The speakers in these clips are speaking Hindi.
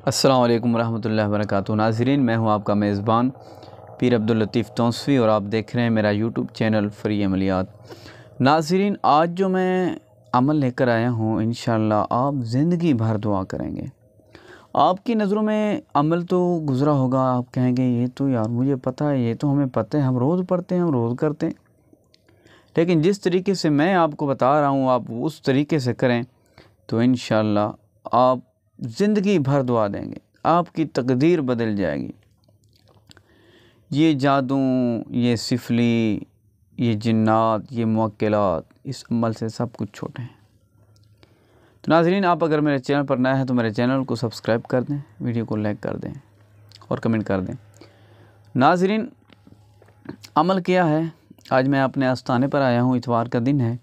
अस्सलाम वालेकुम रहमतुल्लाहि व बरकातुहू। नाज़रीन, मैं हूं आपका मेज़बान पीर अब्दुल लतीफ़ तौंसफ़ी और आप देख रहे हैं मेरा यूट्यूब चैनल फ़्री अमलियात। नाज़रीन, आज जो मैं अमल लेकर आया हूं, इंशाअल्लाह आप ज़िंदगी भर दुआ करेंगे। आपकी नज़रों में अमल तो गुज़रा होगा, आप कहेंगे ये तो यार मुझे पता है, ये तो हमें पता है, हम रोज़ पढ़ते हैं, हम रोज़ करते हैं। लेकिन जिस तरीके से मैं आपको बता रहा हूँ आप उस तरीके से करें तो इंशाअल्लाह आप ज़िंदगी भर दुआ देंगे, आपकी तकदीर बदल जाएगी। ये जादू, ये सिफली, ये जिन्नात, ये मुवक्किलात, इस अमल से सब कुछ छोटे हैं। तो नाज़रीन, आप अगर मेरे चैनल पर नए हैं तो मेरे चैनल को सब्सक्राइब कर दें, वीडियो को लाइक कर दें और कमेंट कर दें। नाज़रीन, अमल क्या है, आज मैं अपने आस्थाने पर आया हूँ, इतवार का दिन है,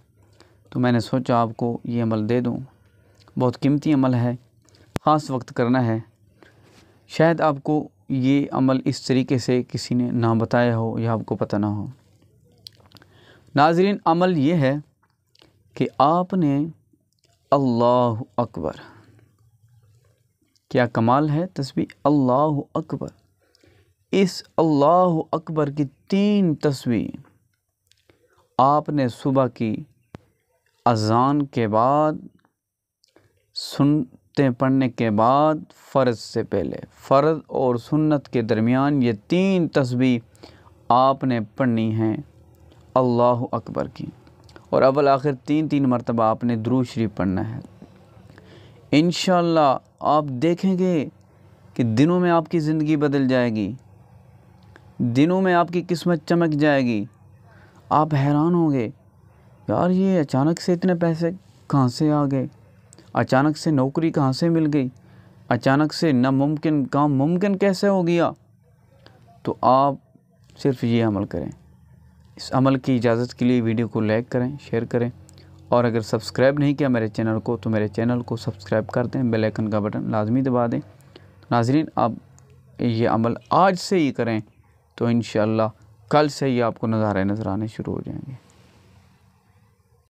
तो मैंने सोचा आपको ये अमल दे दूँ। बहुत कीमती अमल है, ख़ास वक्त करना है। शायद आपको ये अमल इस तरीके से किसी ने ना बताया हो या आपको पता ना हो। नाज़रीन, अमल ये है कि आपने अल्लाह अकबर, क्या कमाल है तस्बीह, अल्लाह अकबर, इस अल्लाह अकबर की 3 तस्बीह आपने सुबह की अज़ान के बाद, सुन्नतें पढ़ने के बाद, फ़र्ज़ से पहले, फ़र्ज़ और सुन्नत के दरमियान ये 3 तस्बीह आपने पढ़नी हैं अल्लाह अकबर की। और अव्वल आखिर 3-3 मरतबा आपने दुरूद शरीफ पढ़ना है। इंशाअल्लाह आप देखेंगे कि दिनों में आपकी ज़िंदगी बदल जाएगी, दिनों में आपकी किस्मत चमक जाएगी। आप हैरान होंगे, यार ये अचानक से इतने पैसे कहाँ से आ गए, अचानक से नौकरी कहाँ से मिल गई, अचानक से नामुमकिन काम मुमकिन कैसे हो गया। तो आप सिर्फ ये अमल करें। इस अमल की इजाज़त के लिए वीडियो को लाइक करें, शेयर करें और अगर सब्सक्राइब नहीं किया मेरे चैनल को तो मेरे चैनल को सब्सक्राइब कर दें, बेल आइकन का बटन लाजमी दबा दें। नाज़रीन, आप ये अमल आज से ही करें तो इंशाअल्लाह कल से ही आपको नज़ारे नज़र आने शुरू हो जाएंगे।